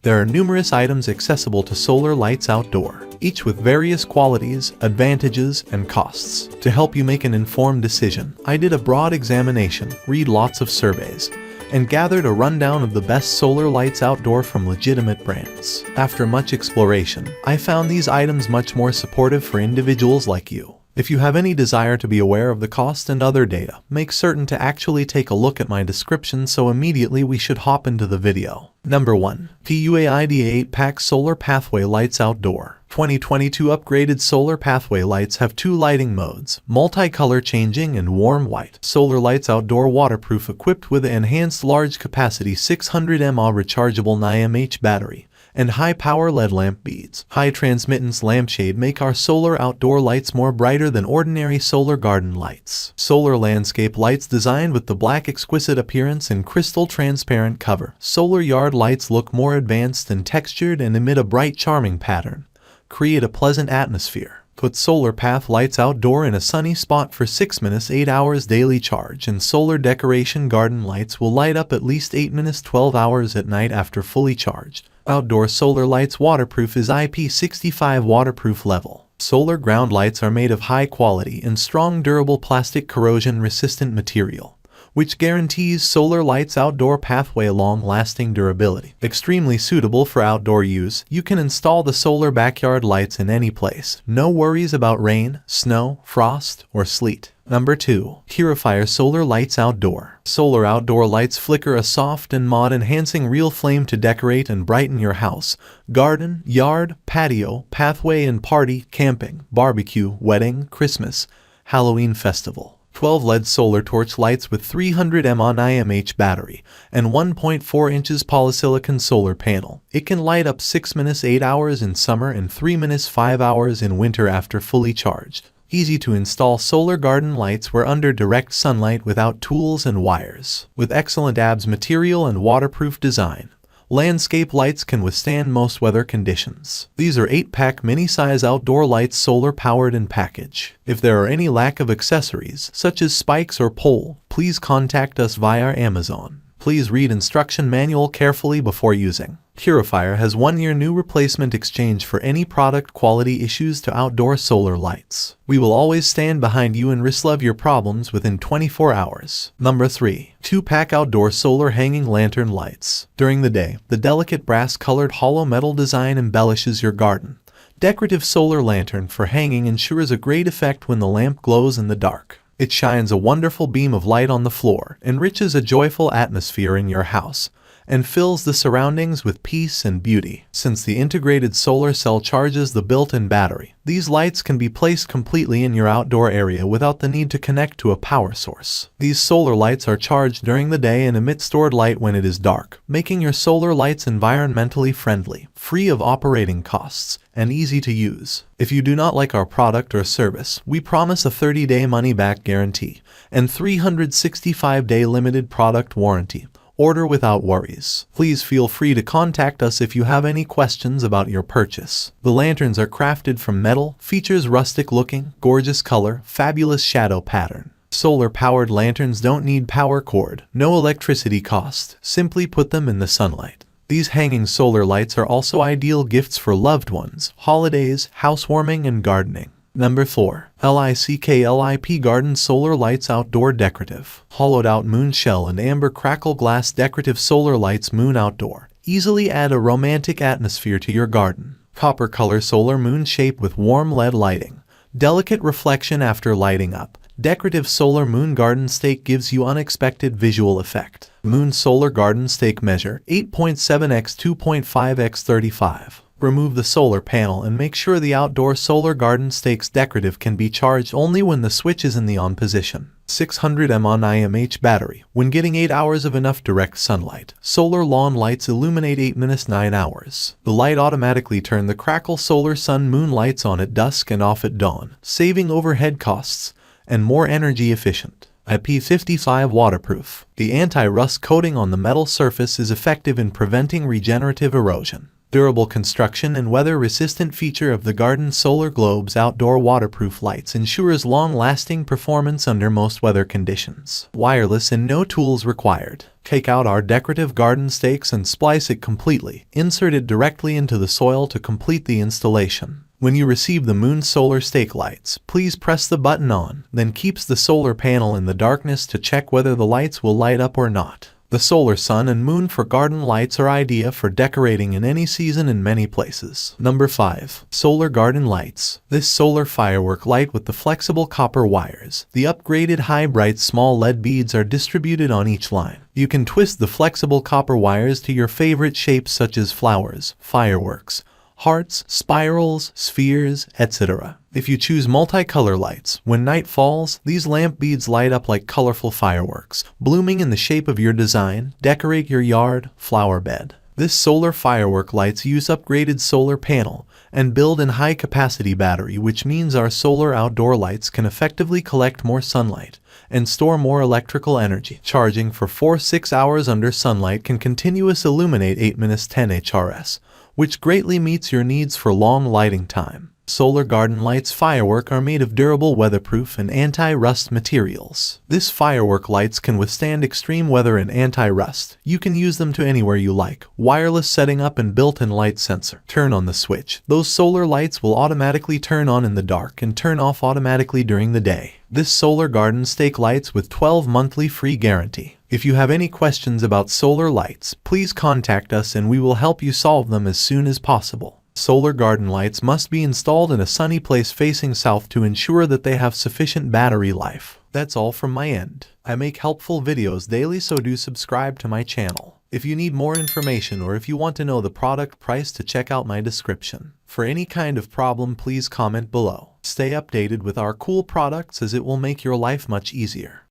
There are numerous items accessible to solar lights outdoor, each with various qualities, advantages, and costs. To help you make an informed decision, I did a broad examination, read lots of surveys, and gathered a rundown of the best solar lights outdoor from legitimate brands. After much exploration, I found these items much more supportive for individuals like you. If you have any desire to be aware of the cost and other data, make certain to actually take a look at my description, so immediately we should hop into the video. Number 1. PUAIDA 8-Pack Solar Pathway Lights Outdoor. 2022 upgraded solar pathway lights have 2 lighting modes, multicolor changing and warm white. Solar lights outdoor waterproof, equipped with an enhanced large capacity 600 mAh rechargeable NiMH battery and high-power LED lamp beads. High transmittance lampshade make our solar outdoor lights more brighter than ordinary solar garden lights. Solar landscape lights designed with the black exquisite appearance and crystal transparent cover. Solar yard lights look more advanced and textured and emit a bright charming pattern. Create a pleasant atmosphere. Put solar path lights outdoor in a sunny spot for 6 minutes 8 hours daily charge, and solar decoration garden lights will light up at least 8 minutes 12 hours at night after fully charged. Outdoor solar lights waterproof is IP65 waterproof level. Solar ground lights are made of high quality and strong durable plastic corrosion resistant material, which guarantees solar lights outdoor pathway long-lasting durability. Extremely suitable for outdoor use, you can install the solar backyard lights in any place. No worries about rain, snow, frost, or sleet. Number 2. Purifier Solar Lights Outdoor. Solar outdoor lights flicker a soft and mod-enhancing real flame to decorate and brighten your house, garden, yard, patio, pathway, and party, camping, barbecue, wedding, Christmas, Halloween festival. 12 LED solar torch lights with 300 mAh NiMH battery and 1.4 inches polysilicon solar panel. It can light up 6 minutes 8 hours in summer and 3 minutes 5 hours in winter after fully charged. Easy to install solar garden lights were under direct sunlight without tools and wires. With excellent ABS material and waterproof design, landscape lights can withstand most weather conditions. These are 8-pack mini-size outdoor lights, solar powered in package. If there are any lack of accessories, such as spikes or pole, please contact us via Amazon. Please read instruction manual carefully before using. Purifier has 1-year new replacement exchange for any product quality issues to outdoor solar lights. We will always stand behind you and resolve your problems within 24 hours. Number 3. 2-pack outdoor solar hanging lantern lights. During the day, the delicate brass-colored hollow metal design embellishes your garden. Decorative solar lantern for hanging ensures a great effect when the lamp glows in the dark. It shines a wonderful beam of light on the floor, enriches a joyful atmosphere in your house, and fills the surroundings with peace and beauty. Since the integrated solar cell charges the built-in battery, these lights can be placed completely in your outdoor area without the need to connect to a power source. These solar lights are charged during the day and emit stored light when it is dark, making your solar lights environmentally friendly, free of operating costs, and easy to use. If you do not like our product or service, we promise a 30-day money-back guarantee and 365-day limited product warranty. Order without worries. Please feel free to contact us if you have any questions about your purchase. The lanterns are crafted from metal, features rustic looking, gorgeous color, fabulous shadow pattern. Solar-powered lanterns don't need power cord, no electricity cost. Simply put them in the sunlight. These hanging solar lights are also ideal gifts for loved ones, holidays, housewarming, and gardening. Number 4. LICKLIP Garden Solar Lights Outdoor Decorative. Hollowed out moon shell and amber crackle glass decorative solar lights moon outdoor. Easily add a romantic atmosphere to your garden. Copper color solar moon shape with warm LED lighting. Delicate reflection after lighting up. Decorative solar moon garden stake gives you unexpected visual effect. Moon solar garden stake measure 8.7 x 2.5 x 35. Remove the solar panel and make sure the outdoor solar garden stake's decorative can be charged only when the switch is in the on position. 600 mAh NiMH battery. When getting 8 hours of enough direct sunlight, solar lawn lights illuminate 8 minutes 9 hours. The light automatically turn the crackle solar sun moon lights on at dusk and off at dawn, saving overhead costs and more energy efficient. IP55 waterproof. The anti-rust coating on the metal surface is effective in preventing regenerative erosion. Durable construction and weather-resistant feature of the Garden Solar Globe's outdoor waterproof lights ensures long-lasting performance under most weather conditions. Wireless and no tools required. Take out our decorative garden stakes and splice it completely. Insert it directly into the soil to complete the installation. When you receive the Moon Solar Stake lights, please press the button on, then keeps the solar panel in the darkness to check whether the lights will light up or not. The solar sun and moon for garden lights are ideal for decorating in any season in many places. Number 5. Solar Garden Lights. This solar firework light with the flexible copper wires. The upgraded high bright small LED beads are distributed on each line. You can twist the flexible copper wires to your favorite shapes such as flowers, fireworks, hearts, spirals, spheres, etc. If you choose multicolor lights, when night falls, these lamp beads light up like colorful fireworks, blooming in the shape of your design. Decorate your yard, flower bed. This solar firework lights use upgraded solar panel and built-in high-capacity battery, which means our solar outdoor lights can effectively collect more sunlight and store more electrical energy. Charging for 4-6 hours under sunlight can continuously illuminate 8-10 HRS, which greatly meets your needs for long lighting time. Solar Garden Lights firework are made of durable weatherproof and anti-rust materials. This firework lights can withstand extreme weather and anti-rust. You can use them to anywhere you like. Wireless setting up and built-in light sensor. Turn on the switch. Those solar lights will automatically turn on in the dark and turn off automatically during the day. This Solar Garden Stake lights with 12 monthly free guarantee. If you have any questions about solar lights, please contact us and we will help you solve them as soon as possible. Solar garden lights must be installed in a sunny place facing south to ensure that they have sufficient battery life. That's all from my end. I make helpful videos daily, so do subscribe to my channel. If you need more information or if you want to know the product price, to check out my description. For any kind of problem, please comment below. Stay updated with our cool products as it will make your life much easier.